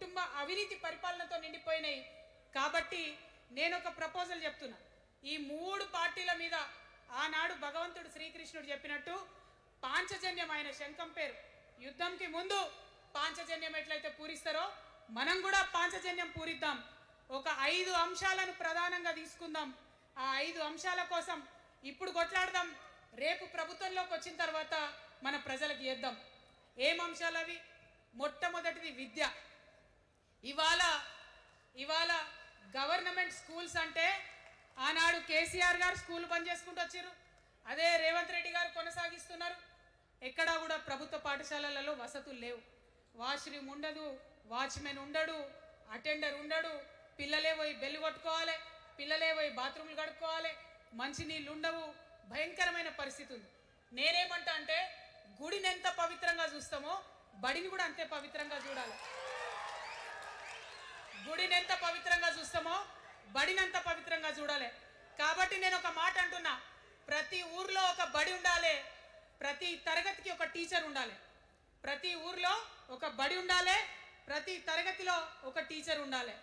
కుటుంబ అవినీతి పరిపాలనతో నిండిపోయినాయి. కాబట్టి నేను ఒక ప్రపోజల్ చెప్తున్నా. ఈ 3 పార్టీల మీద ఆనాడు భగవంతుడు శ్రీకృష్ణుడు చెప్పినట్టు పాంచజన్యం, ఆయన శంఖం పేరు, యుద్ధంకి ముందు పాంచజన్యం ఎట్లయితే పూరిస్తారో మనం కూడా పాంచజన్యం పూరిద్దాం. ఒక 5 అంశాలను ప్రధానంగా తీసుకుందాం. ఆ 5 అంశాల కోసం ఇప్పుడు కొట్లాడదాం. రేపు ప్రభుత్వంలోకి వచ్చిన తర్వాత మన ప్రజలకు ఇద్దాం. ఏం అంశాలు అవి? మొట్టమొదటిది విద్య. ఇవాళ గవర్నమెంట్ స్కూల్స్ అంటే ఆనాడు కేసీఆర్ గారు స్కూల్ బంద్ చేసుకుంటూ వచ్చారు, అదే రేవంత్ రెడ్డి గారు కొనసాగిస్తున్నారు. ఎక్కడా కూడా ప్రభుత్వ పాఠశాలలలో వసతులు లేవు. వాష్రూమ్ ఉండదు, వాచ్మెన్ ఉండడు, అటెండర్ ఉండడు, పిల్లలే పోయి బెల్లు కొట్టుకోవాలి, పిల్లలే పోయి బాత్రూమ్లు కడుక్కోవాలి, మంచినీళ్ళు ఉండవు, భయంకరమైన పరిస్థితి ఉంది. నేనేమంటా అంటే గుడిని ఎంత పవిత్రంగా చూస్తామో బడిని కూడా అంతే పవిత్రంగా చూడాలి. గుడిని ఎంత పవిత్రంగా చూస్తామో బడిని అంత పవిత్రంగా చూడాలి. కాబట్టి నేను ఒక మాట అంటున్నా, ప్రతి ఊర్లో ఒక బడి ఉండాలి, ప్రతి తరగతికి ఒక టీచర్ ఉండాలి. ప్రతి ఊర్లో ఒక బడి ఉండాలి, ప్రతి తరగతిలో ఒక టీచర్ ఉండాలి.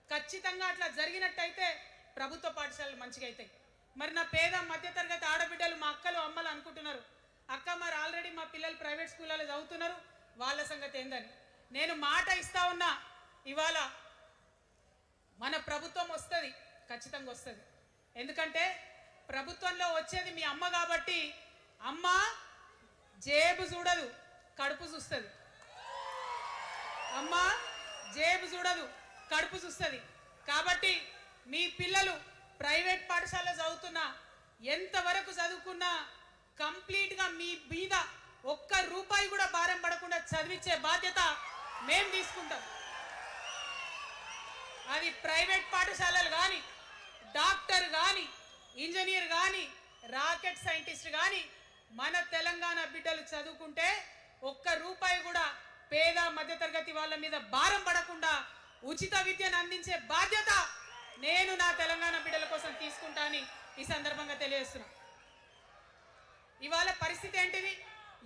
ఖచ్చితంగా అట్లా జరిగినట్టయితే ప్రభుత్వ పాఠశాలలు మంచిగా అవుతాయి. మరి నా పేద మధ్యతరగతి ఆడబిడ్డలు, మా అక్కలు అమ్మలు అనుకుంటున్నారు, అక్క మరి ఆల్రెడీ మా పిల్లలు ప్రైవేట్ స్కూళ్ళలో చదువుతున్నారు, వాళ్ళ సంగతి ఏందని. నేను మాట ఇస్తా ఉన్నా, ఇవాళ మన ప్రభుత్వం వస్తుంది, ఖచ్చితంగా వస్తుంది. ఎందుకంటే ప్రభుత్వంలో వచ్చేది మీ అమ్మ కాబట్టి అమ్మ జేబు చూడదు, కడుపు చూస్తుంది. అమ్మ జేబు చూడదు, కడుపు చూస్తుంది. కాబట్టి మీ పిల్లలు ప్రైవేట్ పాఠశాలలో చదువుతున్నా, ఎంతవరకు చదువుకున్నా కంప్లీట్గా మీ మీద ఒక్క రూపాయి కూడా భారం పడకుండా చదివించే బాధ్యత మేము తీసుకుంటాం. అది ప్రైవేట్ పాఠశాలలు కానీ, డాక్టర్ కానీ, ఇంజనీర్ కానీ, రాకెట్ సైంటిస్ట్ కానీ మన తెలంగాణ బిడ్డలు చదువుకుంటే ఒక్క రూపాయి కూడా పేద మధ్యతరగతి వాళ్ళ మీద భారం పడకుండా ఉచిత విద్యను అందించే బాధ్యత నేను నా తెలంగాణ బిడ్డల కోసం తీసుకుంటా అని ఈ సందర్భంగా తెలియజేస్తున్నా. ఇవాళ పరిస్థితి ఏంటిది?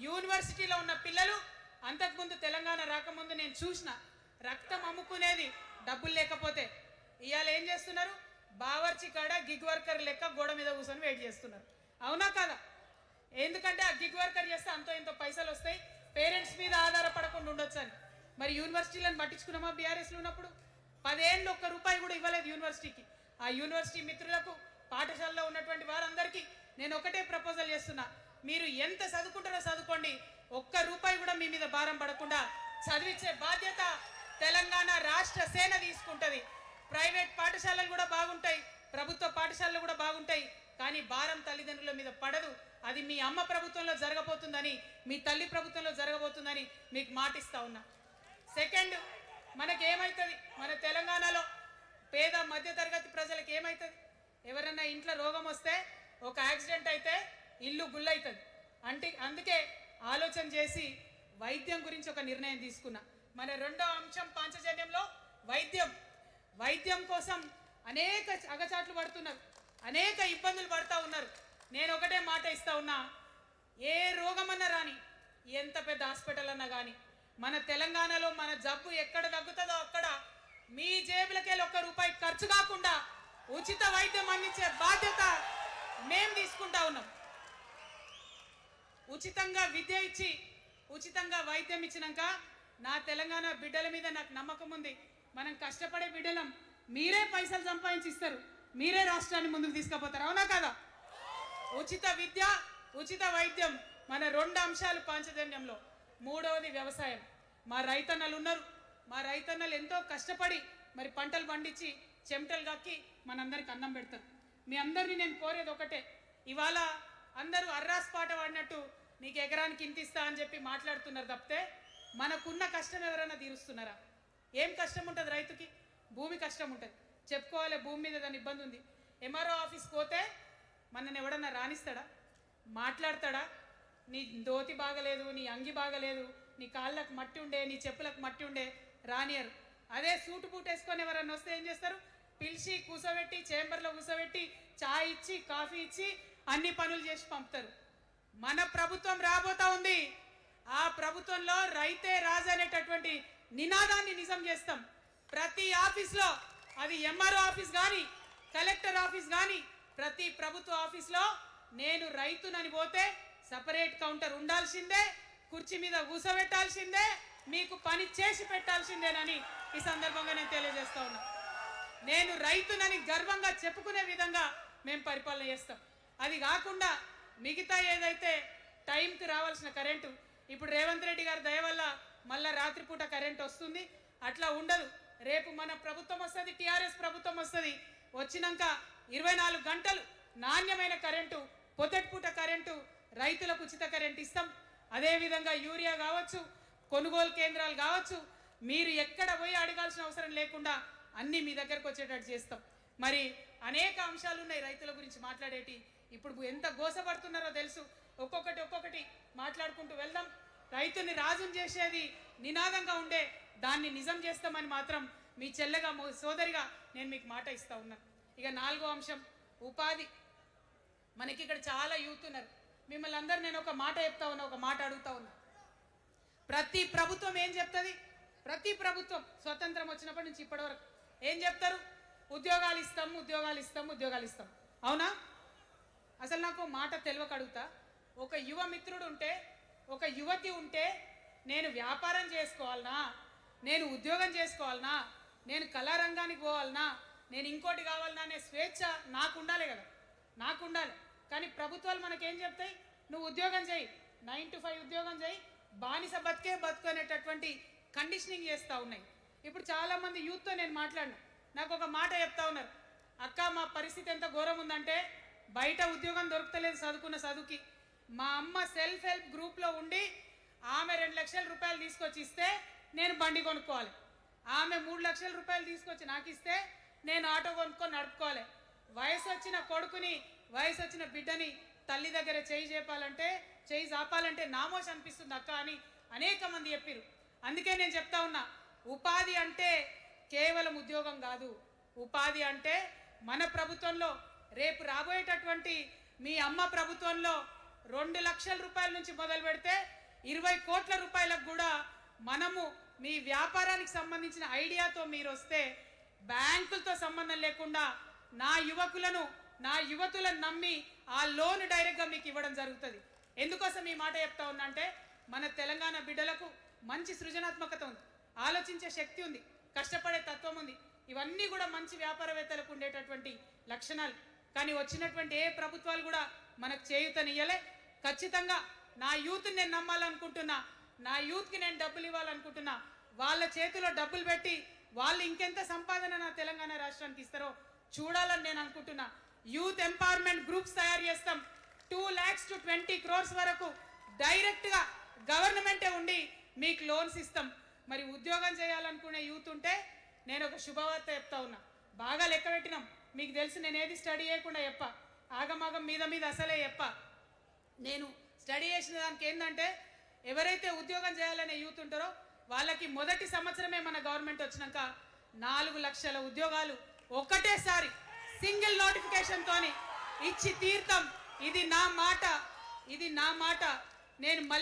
యూనివర్సిటీలో ఉన్న పిల్లలు అంతకుముందు తెలంగాణ రాకముందు నేను చూసిన రక్తం అమ్ముకునేది డబ్బులు లేకపోతే. ఇవాళ ఏం చేస్తున్నారు? బావర్చి కాడ గిగ్ వర్కర్ లెక్క గోడ మీద కూర్చొని వెయిట్ చేస్తున్నారు. అవునా కదా? ఎందుకంటే ఆ గిగ్ వర్కర్ చేస్తే అంతో ఇంతో పైసలు వస్తాయి, పేరెంట్స్ మీద ఆధారపడకుండా ఉండొచ్చు అని. మరి యూనివర్సిటీలను పట్టించుకున్నామా? బీఆర్ఎస్లో ఉన్నప్పుడు 10 ఏళ్ళు ఒక్క రూపాయి కూడా ఇవ్వలేదు యూనివర్సిటీకి. ఆ యూనివర్సిటీ మిత్రులకు, పాఠశాలలో ఉన్నటువంటి వారందరికీ నేను ఒకటే ప్రపోజల్ చేస్తున్నా, మీరు ఎంత చదువుకుంటారో చదువుకోండి, ఒక్క రూపాయి కూడా మీ మీద భారం పడకుండా చదివించే బాధ్యత తెలంగాణ రాష్ట్ర సేన తీసుకుంటుంది. ప్రైవేట్ పాఠశాలలు కూడా బాగుంటాయి, ప్రభుత్వ పాఠశాలలు కూడా బాగుంటాయి, కానీ భారం తల్లిదండ్రుల మీద పడదు. అది మీ అమ్మ ప్రభుత్వంలో జరగబోతుందని, మీ తల్లి ప్రభుత్వంలో జరగబోతుందని మీకు మాటిస్తా ఉన్నా. సెకండ్, మనకేమవుతుంది? మన తెలంగాణలో పేద మధ్యతరగతి ప్రజలకు ఏమవుతుంది? ఎవరన్నా ఇంట్లో రోగం వస్తే, ఒక యాక్సిడెంట్ అయితే ఇల్లు గుల్లవుతుంది. అందుకే ఆలోచన చేసి వైద్యం గురించి ఒక నిర్ణయం తీసుకున్నా. మన రెండో అంశం పాంచజన్యంలో వైద్యం కోసం అనేక అగచాట్లు పడుతున్నారు, అనేక ఇబ్బందులు పడుతూ ఉన్నారు. నేను ఒకటే మాట ఇస్తా ఉన్నా, ఏ రోగమన్నా రాని, ఎంత పెద్ద హాస్పిటల్ అన్నా కానీ, మన తెలంగాణలో మన జబ్బు ఎక్కడ తగ్గుతుందో అక్కడ మీ జేబులకెళ్ళి ఒక్క రూపాయి ఖర్చు కాకుండా ఉచిత వైద్యం అందించే బాధ్యత మేము తీసుకుంటా ఉన్నాం. ఉచితంగా విద్య ఇచ్చి, ఉచితంగా వైద్యం ఇచ్చినాక నా తెలంగాణ బిడ్డల మీద నాకు నమ్మకం ఉంది. మనం కష్టపడే బిడ్డలం, మీరే పైసలు సంపాదించి ఇస్తారు, మీరే రాష్ట్రాన్ని ముందుకు తీసుకుపోతారు. అవునా కదా? ఉచిత విద్య, ఉచిత వైద్యం మన 2 అంశాలు పాంచజన్యంలో. మూడవది వ్యవసాయం. మా రైతన్నలు ఉన్నారు, మా రైతన్నలు ఎంతో కష్టపడి మరి పంటలు పండించి చెమటలు కక్కి మనందరికి అన్నం పెడతారు. మీ అందరినీ నేను కోరేది ఒకటే, ఇవాళ అందరూ అర్రాస్ పాట పాడినట్టు నీకు ఎకరానికి ఇంత ఇస్తా అని చెప్పి మాట్లాడుతున్నారు తప్పితే మనకున్న కష్టం ఎవరైనా తీరుస్తున్నారా? ఏం కష్టం ఉంటుంది రైతుకి? భూమి కష్టం ఉంటుంది, చెప్పుకోవాలి. భూమి మీద దాని ఇబ్బంది ఉంది. ఎంఆర్ఓ ఆఫీస్కి పోతే మనని ఎవడన్నా రాణిస్తాడా? మాట్లాడతాడా? నీ దోతి బాగలేదు, నీ అంగి బాగలేదు, నీ కాళ్ళకు మట్టి ఉండే, నీ చెప్పులకు మట్టి ఉండే, రానియరు. అదే సూటు బూట్ వేసుకొని ఎవరన్నా వస్తే ఏం చేస్తారు? పిలిచి కూర్చోబెట్టి, చేంబర్లో కూర్చోబెట్టి, చాయ్ ఇచ్చి, కాఫీ ఇచ్చి అన్ని పనులు చేసి పంపుతారు. మన ప్రభుత్వం రాబోతా ఉంది. ఆ ప్రభుత్వంలో రైతే రాజు అనేటటువంటి నినాదాన్ని నిజం చేస్తాం. ప్రతి ఆఫీస్లో, అది ఎంఆర్ఓ ఆఫీస్ కానీ, కలెక్టర్ ఆఫీస్ కానీ, ప్రతి ప్రభుత్వ ఆఫీస్లో నేను రైతునని పోతే సపరేట్ కౌంటర్ ఉండాల్సిందే, కుర్చీ మీద కూసబెట్టాల్సిందే, మీకు పని చేసి పెట్టాల్సిందేనని ఈ సందర్భంగా నేను తెలియజేస్తా ఉన్నా. నేను రైతునని గర్వంగా చెప్పుకునే విధంగా మేము పరిపాలన చేస్తాం. అది కాకుండా మిగతా ఏదైతే టైంకి రావాల్సిన కరెంటు, ఇప్పుడు రేవంత్ రెడ్డి గారి దయ వల్ల మళ్ళీ రాత్రిపూట కరెంట్ వస్తుంది. అట్లా ఉండదు. రేపు మన ప్రభుత్వం వస్తుంది, టీఆర్ఎస్ ప్రభుత్వం వస్తుంది. వచ్చినాక 24 గంటలు నాణ్యమైన కరెంటు, పొద్దుటిపూట కరెంటు, రైతులకు ఉచిత కరెంట్ ఇస్తాం. అదేవిధంగా యూరియా కావచ్చు, కొనుగోలు కేంద్రాలు కావచ్చు, మీరు ఎక్కడ పోయి అడగాల్సిన అవసరం లేకుండా అన్నీ మీ దగ్గరకు వచ్చేటట్టు చేస్తాం. మరి అనేక అంశాలు ఉన్నాయి రైతుల గురించి మాట్లాడేటి. ఇప్పుడు ఎంత గోసపడుతున్నారో తెలుసు. ఒక్కొక్కటి మాట్లాడుకుంటూ వెళ్దాం. రైతుని రాజుని చేసేది నినాదంగా ఉండే దాన్ని నిజం చేస్తామని మాత్రం మీ చెల్లెగా సోదరిగా నేను మీకు మాట ఇస్తా ఉన్నాను. ఇక 4వ అంశం ఉపాధి. మనకి ఇక్కడ చాలా యూత్ ఉన్నారు. మిమ్మల్ని అందరూ నేను ఒక మాట చెప్తా ఉన్నా, ఒక మాట అడుగుతా ఉన్నా. ప్రతి ప్రభుత్వం ఏం చెప్తుంది? ప్రతి ప్రభుత్వం స్వతంత్రం వచ్చినప్పటి నుంచి ఇప్పటి వరకు ఏం చెప్తారు? ఉద్యోగాలు ఇస్తాం, ఉద్యోగాలు ఇస్తాం, ఉద్యోగాలు ఇస్తాం. అవునా? అసలు నాకు మాట తెలియక అడుగుతా. ఒక యువ మిత్రుడు ఉంటే, ఒక యువతి ఉంటే, నేను వ్యాపారం చేసుకోవాలనా, నేను ఉద్యోగం చేసుకోవాలనా, నేను కళారంగానికి పోవాలనా, నేను ఇంకోటి కావాలనా అనే స్వేచ్ఛ నాకు ఉండాలి కదా, నాకు ఉండాలి. కానీ ప్రభుత్వాలు మనకేం చెప్తాయి? నువ్వు ఉద్యోగం చేయి, 9 to 5 ఉద్యోగం చేయి, బానిస బతుకు అనేటటువంటి కండిషనింగ్ చేస్తూ ఉన్నాయి. ఇప్పుడు చాలామంది యూత్తో నేను మాట్లాడినా, నాకు ఒక మాట చెప్తా ఉన్నారు. అక్క, మా పరిస్థితి ఎంత ఘోరం ఉందంటే బయట ఉద్యోగం దొరుకుతలేదు చదువుకున్న చదువుకి. మా అమ్మ సెల్ఫ్ హెల్ప్ గ్రూప్లో ఉండి ఆమె 2 లక్షల రూపాయలు తీసుకొచ్చి ఇస్తే నేను బండి కొనుక్కోవాలి. ఆమె 3 లక్షల రూపాయలు తీసుకొచ్చి నాకు ఇస్తే నేను ఆటో కొనుక్కొని నడుపుకోవాలి. వయసు వచ్చిన కొడుకుని, వయసు వచ్చిన బిడ్డని తల్లి దగ్గర చేయి జాపాలంటే నామోష్ అనిపిస్తుంది అక్క అని అనేక మంది చెప్పారు. అందుకే నేను చెప్తా ఉన్నా, ఉపాధి అంటే కేవలం ఉద్యోగం కాదు. ఉపాధి అంటే మన ప్రభుత్వంలో, రేపు రాబోయేటటువంటి మీ అమ్మ ప్రభుత్వంలో 2 లక్షల రూపాయల నుంచి మొదలు పెడితే 20 కోట్ల రూపాయలకు కూడా మనము మీ వ్యాపారానికి సంబంధించిన ఐడియాతో మీరు వస్తే బ్యాంకులతో సంబంధం లేకుండా నా యువకులను, నా యువతులను నమ్మి ఆ లోన్ డైరెక్ట్గా మీకు ఇవ్వడం జరుగుతుంది. ఎందుకోసం ఈ మాట చెప్తా ఉన్నా అంటే, మన తెలంగాణ బిడ్డలకు మంచి సృజనాత్మకత ఉంది, ఆలోచించే శక్తి ఉంది, కష్టపడే తత్వం ఉంది. ఇవన్నీ కూడా మంచి వ్యాపారవేత్తలకు ఉండేటటువంటి లక్షణాలు. కానీ వచ్చినటువంటి ఏ ప్రభుత్వాలు కూడా మనకు చేయూతనియ్యలే. ఖచ్చితంగా నా యూత్ని నేను నమ్మాలనుకుంటున్నా, నా యూత్కి నేను డబ్బులు ఇవ్వాలనుకుంటున్నా. వాళ్ళ చేతిలో డబ్బులు పెట్టి వాళ్ళు ఇంకెంత సంపాదన నా తెలంగాణ రాష్ట్రానికి ఇస్తారో చూడాలని నేను అనుకుంటున్నా. యూత్ ఎంపవర్మెంట్ గ్రూప్స్ తయారు చేస్తాం. 2 lakhs to 20 crores వరకు డైరెక్ట్గా గవర్నమెంటే ఉండి మీకు లోన్స్ ఇస్తాం. మరి ఉద్యోగం చేయాలనుకునే యూత్ ఉంటే నేను ఒక శుభవార్త చెప్తా ఉన్నా. బాగా లెక్క పెట్టినాం. మీకు తెలుసు, నేను ఏది స్టడీ చేయకుండా చెప్ప, ఆగమాగం మీద అసలే చెప్ప. నేను స్టడీ చేసిన దానికి ఏంటంటే, ఎవరైతే ఉద్యోగం చేయాలనే యూత్ ఉంటారో వాళ్ళకి మొదటి సంవత్సరమే మన గవర్నమెంట్ వచ్చినాక 4 లక్షల ఉద్యోగాలు ఒక్కటేసారి సింగిల్ నోటిఫికేషన్ తోని ఇచ్చి తీర్థం. ఇది నా మాట, ఇది నా మాట. నేను